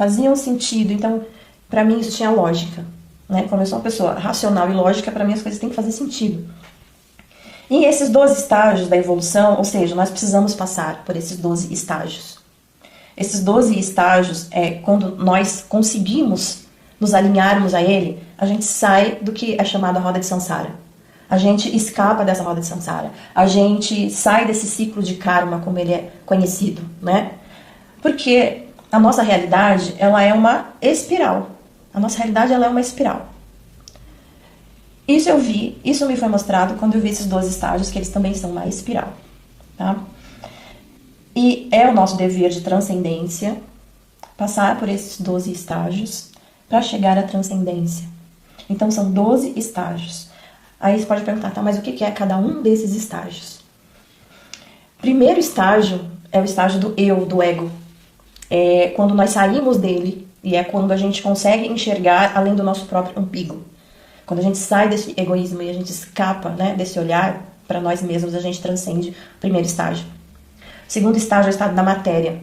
faziam sentido. Então, para mim isso tinha lógica, né? Como eu sou uma pessoa racional e lógica, para mim as coisas têm que fazer sentido. E esses 12 estágios da evolução, ou seja, nós precisamos passar por esses 12 estágios. Esses 12 estágios, quando nós conseguimos nos alinharmos a ele, a gente sai do que é chamado a roda de samsara. A gente escapa dessa roda de samsara. A gente sai desse ciclo de karma, como ele é conhecido, né? Porque a nossa realidade, ela é uma espiral. A nossa realidade, ela é uma espiral. Isso eu vi, isso me foi mostrado quando eu vi esses 12 estágios, que eles também são uma espiral, tá? E é o nosso dever de transcendência passar por esses 12 estágios para chegar à transcendência. Então são 12 estágios. Aí você pode perguntar, tá, mas o que é cada um desses estágios? Primeiro estágio é o estágio do eu, do ego. É quando nós saímos dele e é quando a gente consegue enxergar além do nosso próprio umbigo. Quando a gente sai desse egoísmo e a gente escapa, né, desse olhar para nós mesmos, a gente transcende o primeiro estágio. O segundo estágio é o estado da matéria.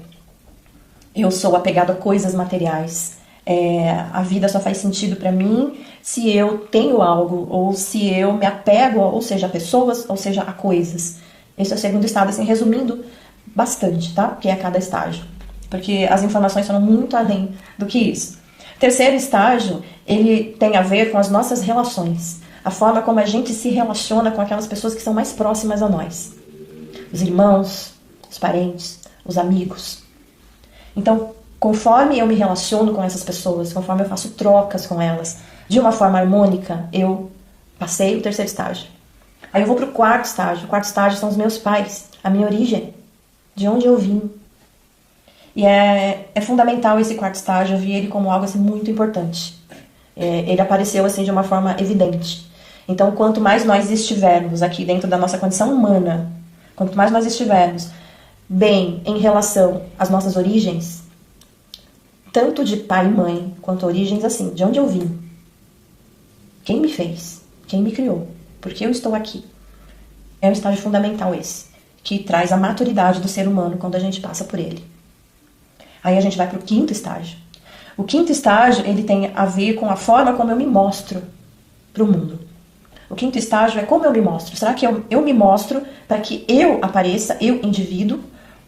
Eu sou apegado a coisas materiais. A vida só faz sentido para mim se eu tenho algo, ou se eu me apego, ou seja, a pessoas, ou seja, a coisas. Esse é o segundo estado, assim, resumindo bastante, tá? Que é cada estágio. Porque as informações são muito além do que isso. O terceiro estágio, ele tem a ver com as nossas relações. A forma como a gente se relaciona com aquelas pessoas que são mais próximas a nós. Os irmãos, os parentes, os amigos. Então, conforme eu me relaciono com essas pessoas, conforme eu faço trocas com elas, de uma forma harmônica, eu passei o terceiro estágio. Aí eu vou para o quarto estágio. O quarto estágio são os meus pais, a minha origem, de onde eu vim. E é fundamental esse quarto estágio, eu vi ele como algo assim, muito importante. Ele apareceu assim, de uma forma evidente. Então, quanto mais nós estivermos aqui dentro da nossa condição humana, quanto mais nós estivermos bem em relação às nossas origens, tanto de pai e mãe, quanto origens assim, de onde eu vim, quem me fez, quem me criou, por que eu estou aqui. É um estágio fundamental esse, que traz a maturidade do ser humano quando a gente passa por ele. Aí a gente vai para o quinto estágio. O quinto estágio, ele tem a ver com a forma como eu me mostro para o mundo. O quinto estágio é como eu me mostro. Será que eu me mostro para que eu apareça, eu, indivíduo,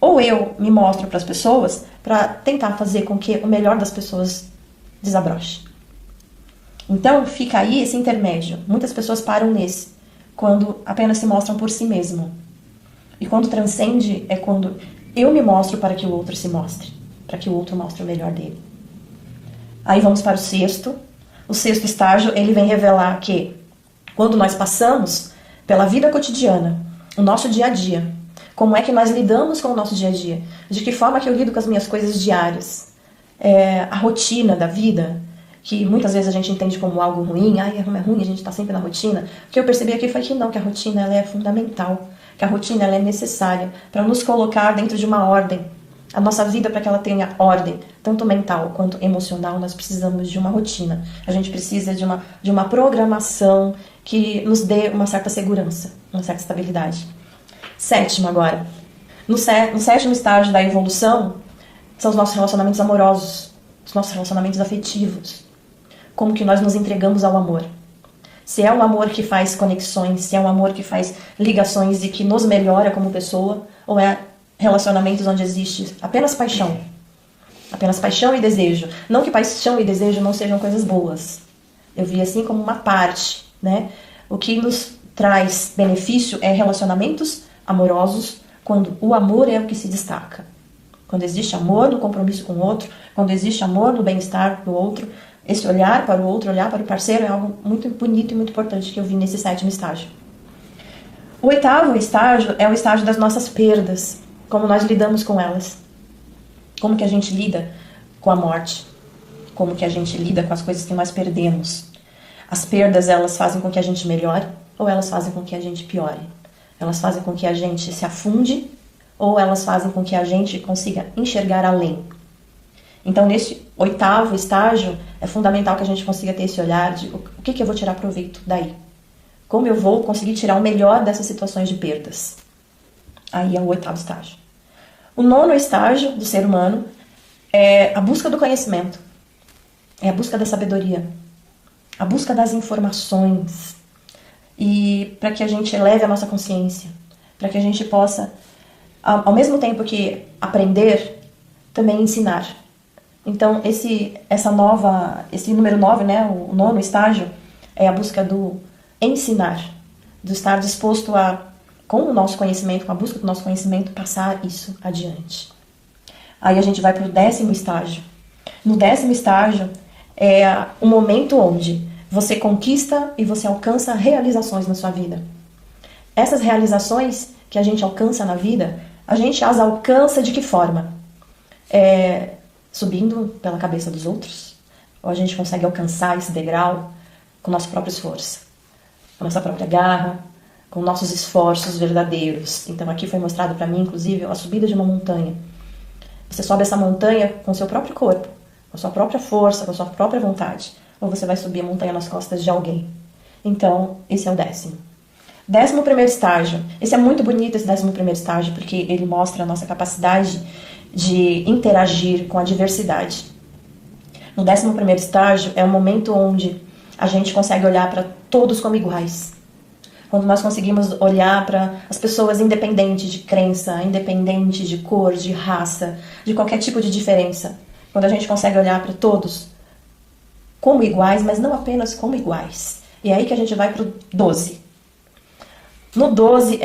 ou eu me mostro para as pessoas para tentar fazer com que o melhor das pessoas desabroche? Então fica aí esse intermédio. Muitas pessoas param nesse, quando apenas se mostram por si mesmo. E quando transcende é quando eu me mostro para que o outro se mostre, para que o outro mostre o melhor dele. Aí vamos para o sexto. O sexto estágio, ele vem revelar que quando nós passamos pela vida cotidiana, o nosso dia a dia, como é que nós lidamos com o nosso dia a dia, de que forma que eu lido com as minhas coisas diárias, a rotina da vida, que muitas vezes a gente entende como algo ruim, é ruim, a gente está sempre na rotina. O que eu percebi aqui foi que não, que a rotina ela é fundamental, que a rotina ela é necessária para nos colocar dentro de uma ordem. A nossa vida, para que ela tenha ordem, tanto mental quanto emocional, nós precisamos de uma rotina. A gente precisa de uma programação que nos dê uma certa segurança, uma certa estabilidade. Sétimo agora. No sétimo estágio da evolução, são os nossos relacionamentos amorosos, os nossos relacionamentos afetivos. Como que nós nos entregamos ao amor. Se é um amor que faz conexões, se é um amor que faz ligações e que nos melhora como pessoa, ou é relacionamentos onde existe apenas paixão e desejo. Não que paixão e desejo não sejam coisas boas. Eu vi assim como uma parte, né? O que nos traz benefício é relacionamentos amorosos, quando o amor é o que se destaca. Quando existe amor no compromisso com o outro, quando existe amor no bem-estar do outro, esse olhar para o outro, olhar para o parceiro é algo muito bonito e muito importante que eu vi nesse sétimo estágio. O oitavo estágio é o estágio das nossas perdas. Como nós lidamos com elas. Como que a gente lida com a morte. Como que a gente lida com as coisas que nós perdemos. As perdas, elas fazem com que a gente melhore ou elas fazem com que a gente piore. Elas fazem com que a gente se afunde ou elas fazem com que a gente consiga enxergar além. Então, nesse oitavo estágio, é fundamental que a gente consiga ter esse olhar de o que eu vou tirar proveito daí. Como eu vou conseguir tirar o melhor dessas situações de perdas. Aí é o oitavo estágio. O nono estágio do ser humano é a busca do conhecimento, é a busca da sabedoria, a busca das informações, e para que a gente eleve a nossa consciência, para que a gente possa, ao mesmo tempo que aprender, também ensinar. Então, esse número 9, né, o nono estágio, é a busca do ensinar, do estar disposto a, com o nosso conhecimento, com a busca do nosso conhecimento, passar isso adiante. Aí a gente vai para o 10º estágio. No 10º estágio é o momento onde você conquista e você alcança realizações na sua vida. Essas realizações que a gente alcança na vida, a gente as alcança de que forma? Subindo pela cabeça dos outros? Ou a gente consegue alcançar esse degrau com o nosso próprio esforço, com a nossa própria garra, com nossos esforços verdadeiros? Então aqui foi mostrado para mim, inclusive, a subida de uma montanha. Você sobe essa montanha com o seu próprio corpo, com a sua própria força, com a sua própria vontade. Ou você vai subir a montanha nas costas de alguém. Então, esse é o 10º. 11º estágio. Esse é muito bonito, esse 11º estágio, porque ele mostra a nossa capacidade de interagir com a diversidade. No 11º estágio é o momento onde a gente consegue olhar para todos como iguais. Quando nós conseguimos olhar para as pessoas independente de crença, independente de cor, de raça, de qualquer tipo de diferença. Quando a gente consegue olhar para todos como iguais, mas não apenas como iguais. E é aí que a gente vai para o 12. No 12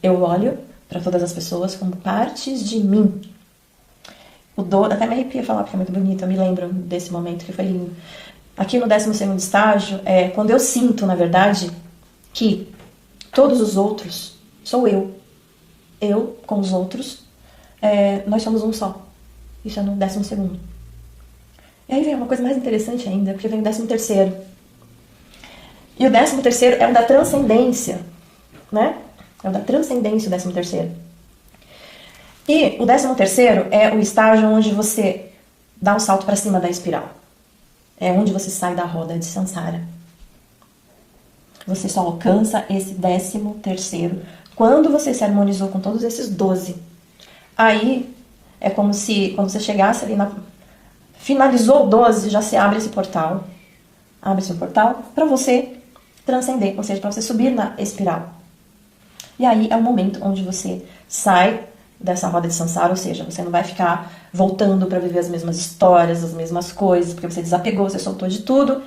eu olho para todas as pessoas como partes de mim. O 12, até me arrepia falar porque é muito bonito, eu me lembro desse momento que foi lindo. Aqui no 12º estágio é quando eu sinto, na verdade, que todos os outros sou eu. Eu com os outros, nós somos um só. Isso é no 12º. E aí vem uma coisa mais interessante ainda, porque vem o 13º. E o 13º é o da transcendência, né? É o da transcendência, o 13º. E o 13º é o estágio onde você dá um salto para cima da espiral. É onde você sai da roda de samsara. Você só alcança esse 13º quando você se harmonizou com todos esses 12. Aí é como se, quando você chegasse ali finalizou o 12, já se abre esse portal. Abre-se um portal para você transcender, ou seja, para você subir na espiral. E aí é o momento onde você sai dessa roda de samsara, ou seja, você não vai ficar voltando para viver as mesmas histórias, as mesmas coisas, porque você desapegou, você soltou de tudo,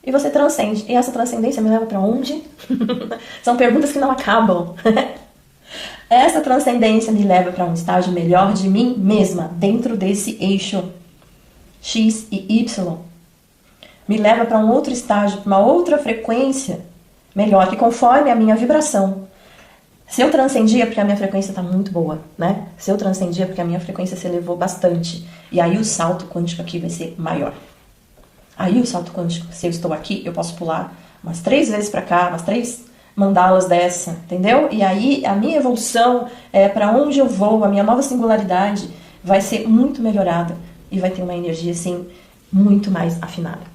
e você transcende. E essa transcendência me leva para onde? São perguntas que não acabam. Essa transcendência me leva para um estágio melhor de mim mesma, dentro desse eixo X e Y. Me leva para um outro estágio, para uma outra frequência melhor, que conforme a minha vibração. Se eu transcendi é porque a minha frequência está muito boa, né? Se eu transcendi é porque a minha frequência se elevou bastante. E aí o salto quântico aqui vai ser maior. Aí o salto quântico, se eu estou aqui, eu posso pular umas 3 vezes para cá, umas 3 mandalas dessa, entendeu? E aí a minha evolução, para onde eu vou, a minha nova singularidade vai ser muito melhorada e vai ter uma energia assim muito mais afinada.